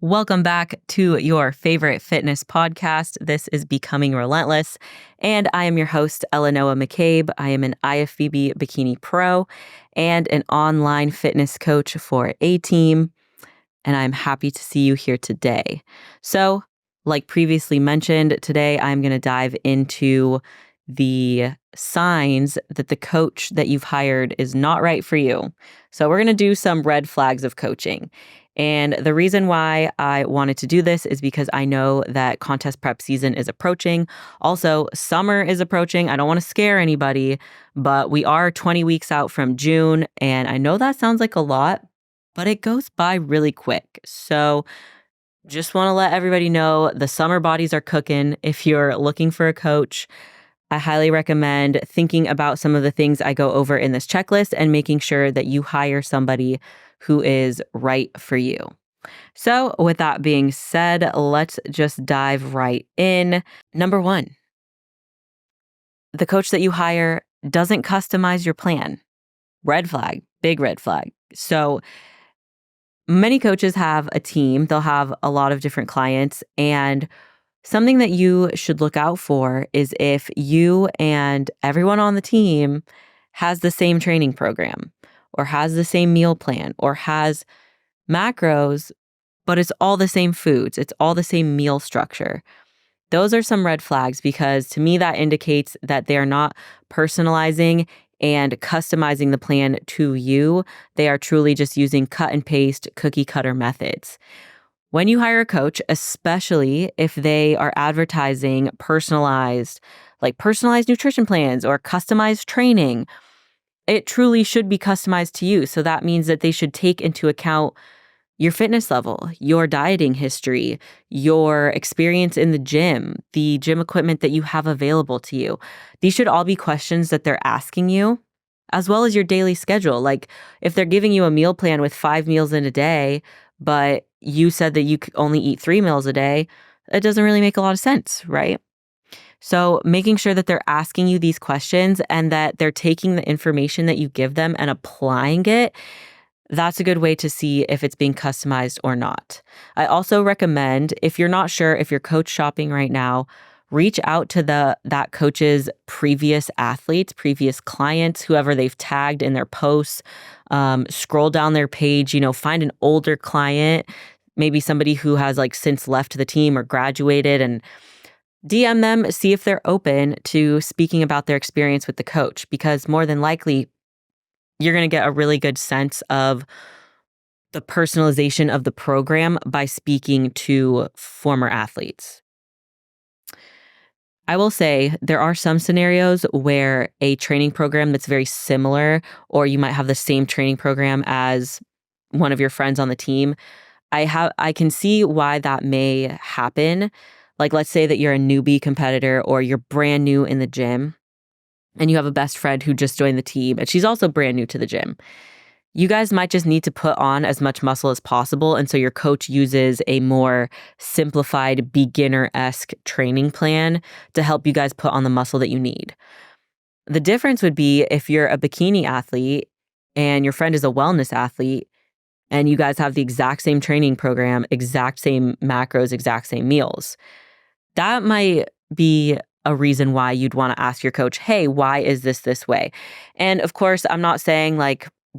Welcome back to your favorite fitness podcast. This is Becoming Relentless, and I am your host, Noa McCabe. I am an IFBB Bikini Pro and an online fitness coach for A-Team, and I'm happy to see you here today. So, like previously mentioned, today I'm going to dive into the signs that the coach that you've hired is not right for you. So we're going to do some red flags of coaching. And the reason why I wanted to do this is because I know that contest prep season is approaching. Also, summer is approaching. I don't want to scare anybody, but we are 20 weeks out from June. And I know that sounds like a lot, but it goes by really quick. So just want to let everybody know the summer bodies are cooking. If you're looking for a coach, I highly recommend thinking about some of the things I go over in this checklist and making sure that you hire somebody who is right for you. So with that being said, let's just dive right in. Number one, the coach that you hire doesn't customize your plan. Red flag, big red flag. So many coaches have a team. They'll have a lot of different clients, and something that you should look out for is if you and everyone on the team has the same training program or has the same meal plan or has macros, but it's all the same foods. It's all the same meal structure. Those are some red flags because to me that indicates that they're not personalizing and customizing the plan to you. They are truly just using cut and paste cookie cutter methods. When you hire a coach, especially if they are advertising personalized nutrition plans or customized training, it truly should be customized to you. So that means that they should take into account your fitness level, your dieting history, your experience in the gym equipment that you have available to you. These should all be questions that they're asking you, as well as your daily schedule. Like if they're giving you a meal plan with 5 meals in a day, but you said that you could only eat 3 meals a day, it doesn't really make a lot of sense, right? So making sure that they're asking you these questions and that they're taking the information that you give them and applying it, that's a good way to see if it's being customized or not. I also recommend, if you're not sure if you're coach shopping right now, reach out to that coach's previous athletes, previous clients, whoever they've tagged in their posts. Scroll down their page, find an older client, maybe somebody who has since left the team or graduated, and DM them, see if they're open to speaking about their experience with the coach, because more than likely you're going to get a really good sense of the personalization of the program by speaking to former athletes. I will say there are some scenarios where a training program that's very similar, or you might have the same training program as one of your friends on the team. I can see why that may happen. Like, let's say that you're a newbie competitor or you're brand new in the gym and you have a best friend who just joined the team and she's also brand new to the gym. You guys might just need to put on as much muscle as possible. And so your coach uses a more simplified beginner-esque training plan to help you guys put on the muscle that you need. The difference would be if you're a bikini athlete and your friend is a wellness athlete and you guys have the exact same training program, exact same macros, exact same meals. That might be a reason why you'd want to ask your coach, hey, why is this way? And of course, I'm not saying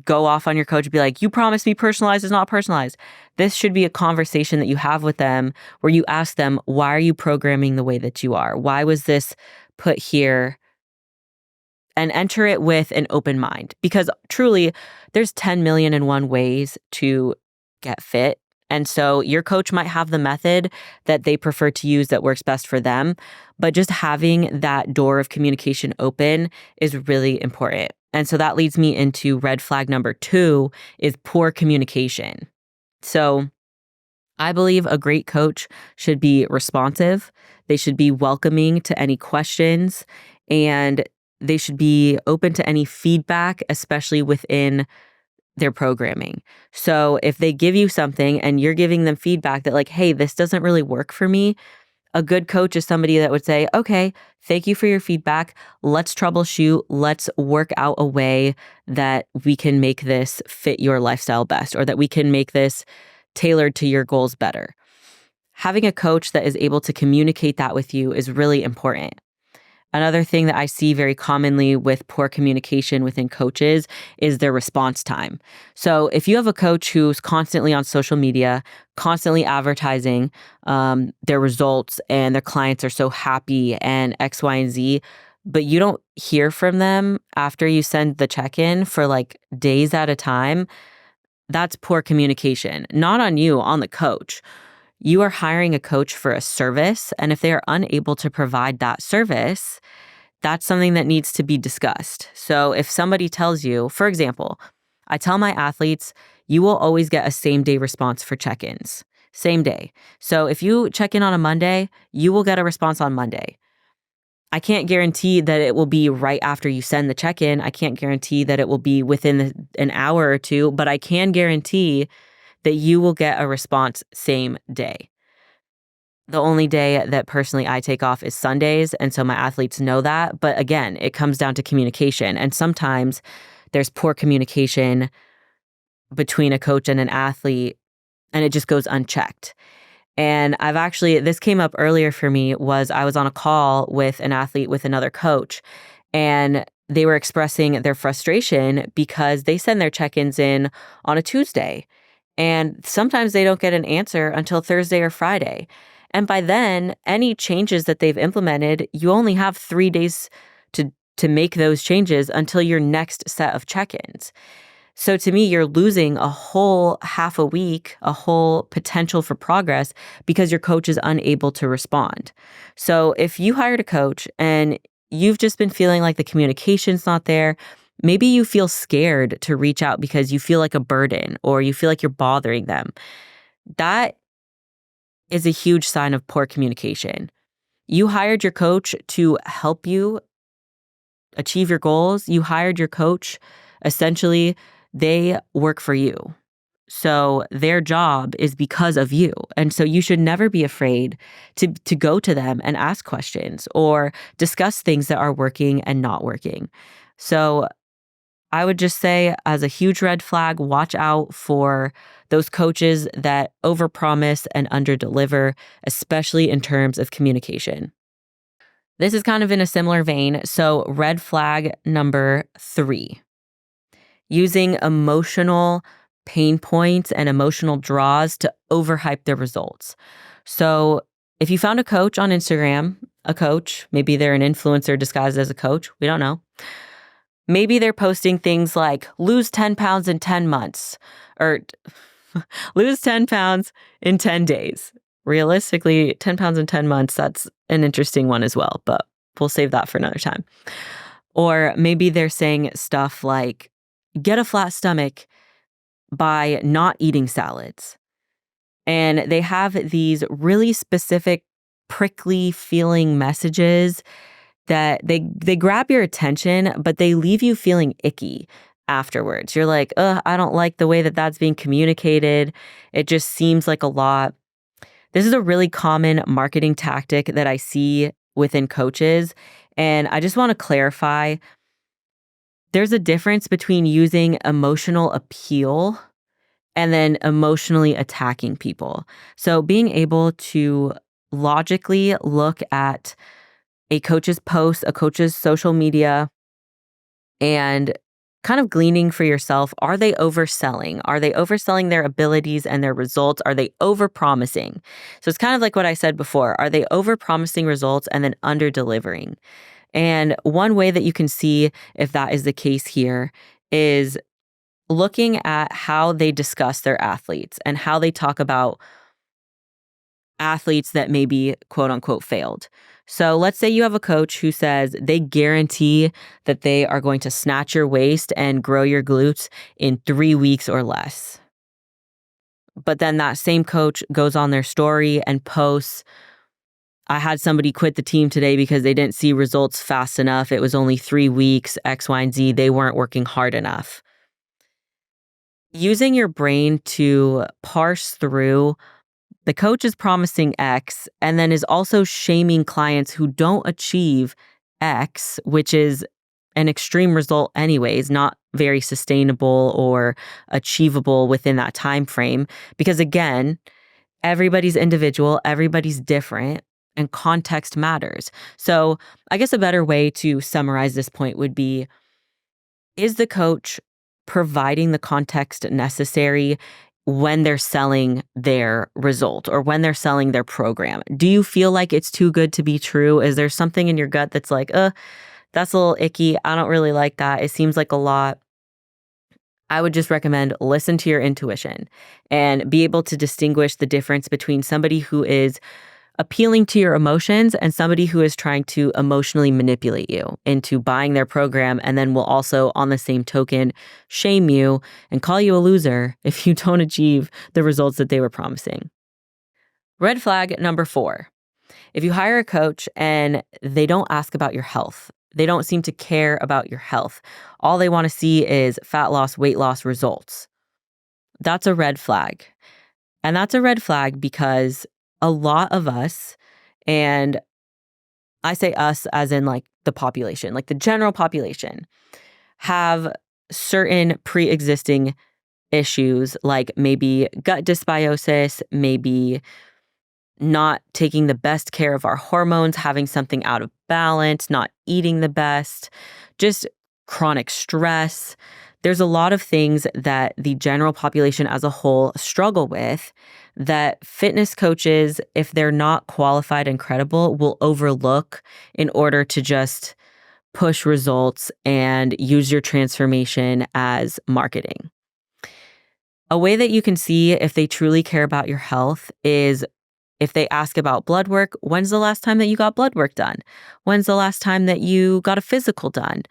go off on your coach and be like, you promised me personalized is not personalized. This should be a conversation that you have with them where you ask them, why are you programming the way that you are? Why was this put here? And enter it with an open mind, because truly there's 10 million and one ways to get fit. And so your coach might have the method that they prefer to use that works best for them, but just having that door of communication open is really important. And so that leads me into red flag number 2 is poor communication. So I believe a great coach should be responsive. They should be welcoming to any questions, and they should be open to any feedback, especially within their programming. So if they give you something and you're giving them feedback that hey, this doesn't really work for me, a good coach is somebody that would say, okay, thank you for your feedback. Let's troubleshoot. Let's work out a way that we can make this fit your lifestyle best, or that we can make this tailored to your goals better. Having a coach that is able to communicate that with you is really important. Another thing that I see very commonly with poor communication within coaches is their response time. So if you have a coach who's constantly on social media, constantly advertising their results and their clients are so happy and X, Y, and Z, but you don't hear from them after you send the check-in for like days at a time, that's poor communication. Not on you, on the coach. You are hiring a coach for a service, and if they are unable to provide that service, that's something that needs to be discussed. So if somebody tells you, for example, I tell my athletes, you will always get a same day response for check-ins, same day. So if you check in on a Monday, you will get a response on Monday. I can't guarantee that it will be right after you send the check-in. I can't guarantee that it will be within an hour or two, but I can guarantee that you will get a response same day. The only day that personally I take off is Sundays, and so my athletes know that. But again, it comes down to communication. And sometimes there's poor communication between a coach and an athlete, and it just goes unchecked. And this came up earlier for me, was I was on a call with an athlete with another coach, and they were expressing their frustration because they send their check-ins in on a Tuesday. And sometimes they don't get an answer until Thursday or Friday. And by then, any changes that they've implemented, you only have 3 days to make those changes until your next set of check-ins. So to me, you're losing a whole half a week, a whole potential for progress because your coach is unable to respond. So if you hired a coach and you've just been feeling like the communication's not there, maybe you feel scared to reach out because you feel like a burden or you feel like you're bothering them. That is a huge sign of poor communication. You hired your coach to help you achieve your goals. You hired your coach. Essentially, they work for you. So their job is because of you. And so you should never be afraid to go to them and ask questions or discuss things that are working and not working. So I would just say, as a huge red flag, watch out for those coaches that overpromise and underdeliver, especially in terms of communication. This is kind of in a similar vein. So red flag number 3, using emotional pain points and emotional draws to overhype their results. So if you found a coach on Instagram, maybe they're an influencer disguised as a coach, we don't know. Maybe they're posting things like lose 10 pounds in 10 months or lose 10 pounds in 10 days. Realistically, 10 pounds in 10 months, that's an interesting one as well, but we'll save that for another time. Or maybe they're saying stuff like get a flat stomach by not eating salads. And they have these really specific, prickly feeling messages that they grab your attention, but they leave you feeling icky afterwards. You're like, I don't like the way that that's being communicated. It just seems like a lot. This is a really common marketing tactic that I see within coaches. And I just want to clarify, there's a difference between using emotional appeal and then emotionally attacking people. So being able to logically look at a coach's post, a coach's social media, and kind of gleaning for yourself, are they overselling? Are they overselling their abilities and their results? Are they overpromising? So it's kind of like what I said before. Are they overpromising results and then underdelivering? And one way that you can see if that is the case here is looking at how they discuss their athletes and how they talk about athletes that maybe quote unquote failed. So let's say you have a coach who says they guarantee that they are going to snatch your waist and grow your glutes in 3 weeks or less. But then that same coach goes on their story and posts, I had somebody quit the team today because they didn't see results fast enough. It was only 3 weeks, X, Y, and Z. They weren't working hard enough. Using your brain to parse through the coach is promising X and then is also shaming clients who don't achieve X, which is an extreme result anyways, not very sustainable or achievable within that time frame. Because again, everybody's individual, everybody's different, and context matters. So I guess a better way to summarize this point would be, is the coach providing the context necessary when they're selling their result or when they're selling their program? Do you feel like it's too good to be true? Is there something in your gut that's like, that's a little icky. I don't really like that. It seems like a lot. I would just recommend listen to your intuition and be able to distinguish the difference between somebody who is appealing to your emotions and somebody who is trying to emotionally manipulate you into buying their program, and then will also, on the same token, shame you and call you a loser if you don't achieve the results that they were promising. Red flag number 4. If you hire a coach and they don't ask about your health, they don't seem to care about your health. All they want to see is fat loss, weight loss results. That's a red flag. And that's a red flag because a lot of us, and I say us as in like the population, like the general population, have certain pre-existing issues like maybe gut dysbiosis, maybe not taking the best care of our hormones, having something out of balance, not eating the best, just chronic stress. There's a lot of things that the general population as a whole struggle with that fitness coaches, if they're not qualified and credible, will overlook in order to just push results and use your transformation as marketing. A way that you can see if they truly care about your health is if they ask about blood work. When's the last time that you got blood work done? When's the last time that you got a physical done?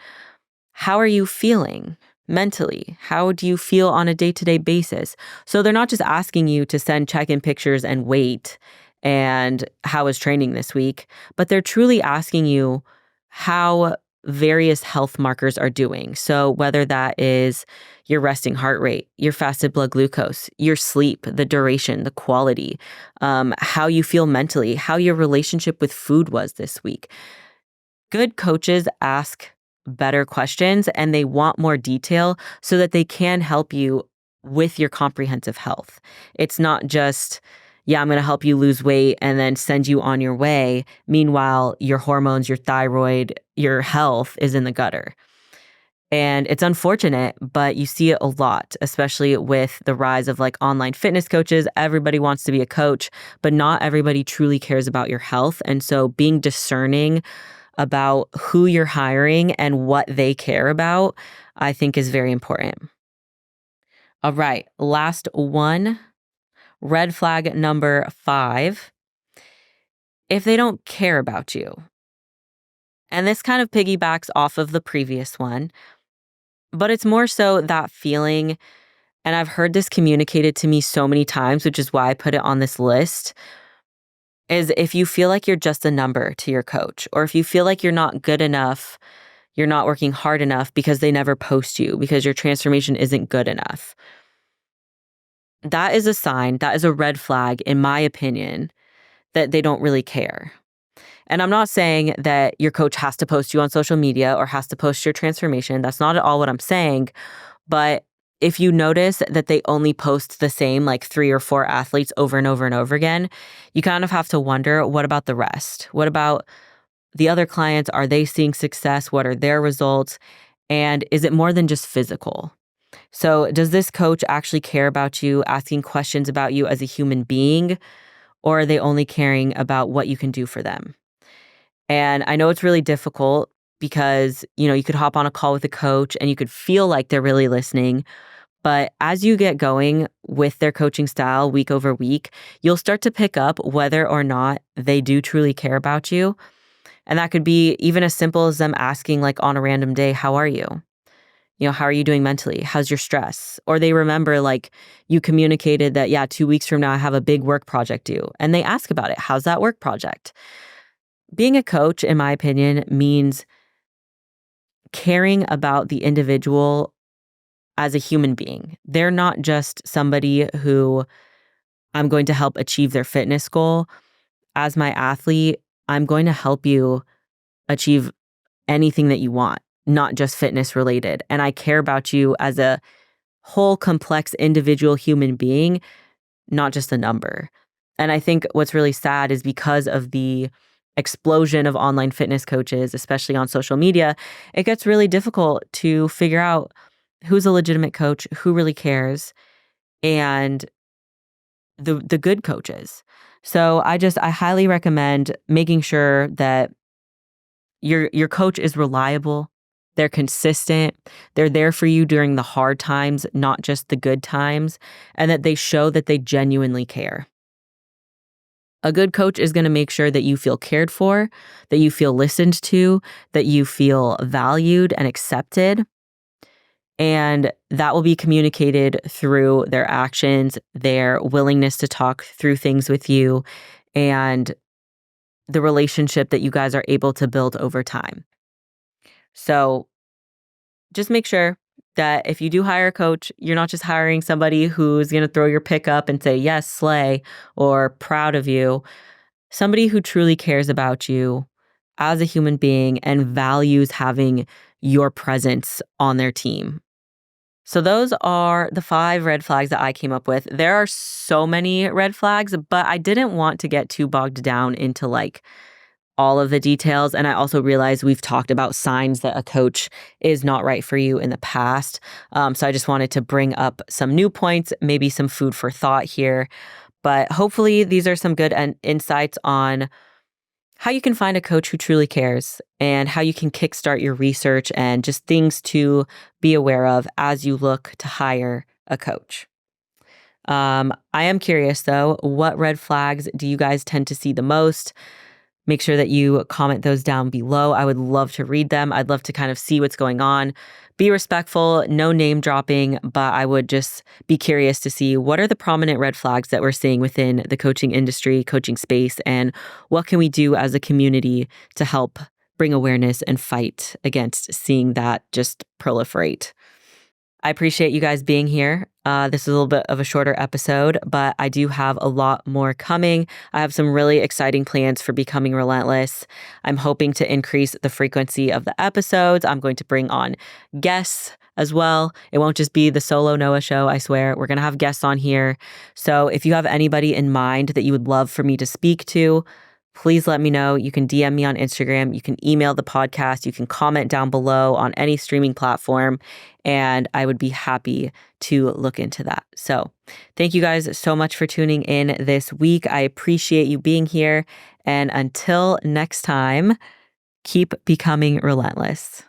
How are you feeling mentally? How do you feel on a day-to-day basis? So they're not just asking you to send check-in pictures and weight and how was training this week, but they're truly asking you how various health markers are doing. So whether that is your resting heart rate, your fasted blood glucose, your sleep, the duration, the quality, how you feel mentally, how your relationship with food was this week. Good coaches ask better questions and they want more detail so that they can help you with your comprehensive health. It's not just, yeah, I'm going to help you lose weight and then send you on your way. Meanwhile, your hormones, your thyroid, your health is in the gutter. And it's unfortunate, but you see it a lot, especially with the rise of like online fitness coaches. Everybody wants to be a coach, but not everybody truly cares about your health. And so being discerning about who you're hiring and what they care about, I think is very important. All right, last one. Red flag number 5, if they don't care about you. And this kind of piggybacks off of the previous one, but it's more so that feeling, and I've heard this communicated to me so many times, which is why I put it on this list, is if you feel like you're just a number to your coach, or if you feel like you're not good enough, you're not working hard enough because they never post you, because your transformation isn't good enough. That is a sign, that is a red flag, in my opinion, that they don't really care. And I'm not saying that your coach has to post you on social media or has to post your transformation. That's not at all what I'm saying. But if you notice that they only post the same like 3 or 4 athletes over and over and over again, you kind of have to wonder, what about the rest? What about the other clients? Are they seeing success? What are their results? And is it more than just physical? So does this coach actually care about you, asking questions about you as a human being, or are they only caring about what you can do for them? And I know it's really difficult because, you could hop on a call with a coach and you could feel like they're really listening. But as you get going with their coaching style week over week, you'll start to pick up whether or not they do truly care about you. And that could be even as simple as them asking, like on a random day, how are you? How are you doing mentally? How's your stress? Or they remember like you communicated that, yeah, 2 weeks from now, I have a big work project due. And they ask about it. How's that work project? Being a coach, in my opinion, means caring about the individual as a human being. They're not just somebody who I'm going to help achieve their fitness goal. As my athlete, I'm going to help you achieve anything that you want. not just fitness related. And I care about you as a whole complex individual human being, not just a number. And I think what's really sad is because of the explosion of online fitness coaches, especially on social media, it gets really difficult to figure out who's a legitimate coach, who really cares, and the good coaches. So I highly recommend making sure that your coach is reliable, they're consistent, they're there for you during the hard times, not just the good times, and that they show that they genuinely care. A good coach is going to make sure that you feel cared for, that you feel listened to, that you feel valued and accepted. And that will be communicated through their actions, their willingness to talk through things with you, and the relationship that you guys are able to build over time. So just make sure that if you do hire a coach, you're not just hiring somebody who's going to throw your pick up and say, yes, slay, or proud of you. Somebody who truly cares about you as a human being and values having your presence on their team. So those are the 5 red flags that I came up with. There are so many red flags, but I didn't want to get too bogged down into like all of the details. And I also realized we've talked about signs that a coach is not right for you in the past. So I just wanted to bring up some new points, maybe some food for thought here. But hopefully these are some good insights on how you can find a coach who truly cares and how you can kickstart your research and just things to be aware of as you look to hire a coach. I am curious though, what red flags do you guys tend to see the most? Make sure that you comment those down below. I would love to read them. I'd love to kind of see what's going on. Be respectful, no name dropping, but I would just be curious to see what are the prominent red flags that we're seeing within the coaching industry, coaching space, and what can we do as a community to help bring awareness and fight against seeing that just proliferate. I appreciate you guys being here. This is a little bit of a shorter episode, but I do have a lot more coming. I have some really exciting plans for Becoming Relentless. I'm hoping to increase the frequency of the episodes. I'm going to bring on guests as well. It won't just be the solo Noa show, I swear. We're going to have guests on here. So if you have anybody in mind that you would love for me to speak to, please let me know. You can DM me on Instagram. You can email the podcast. You can comment down below on any streaming platform. And I would be happy to look into that. So thank you guys so much for tuning in this week. I appreciate you being here. And until next time, keep becoming relentless.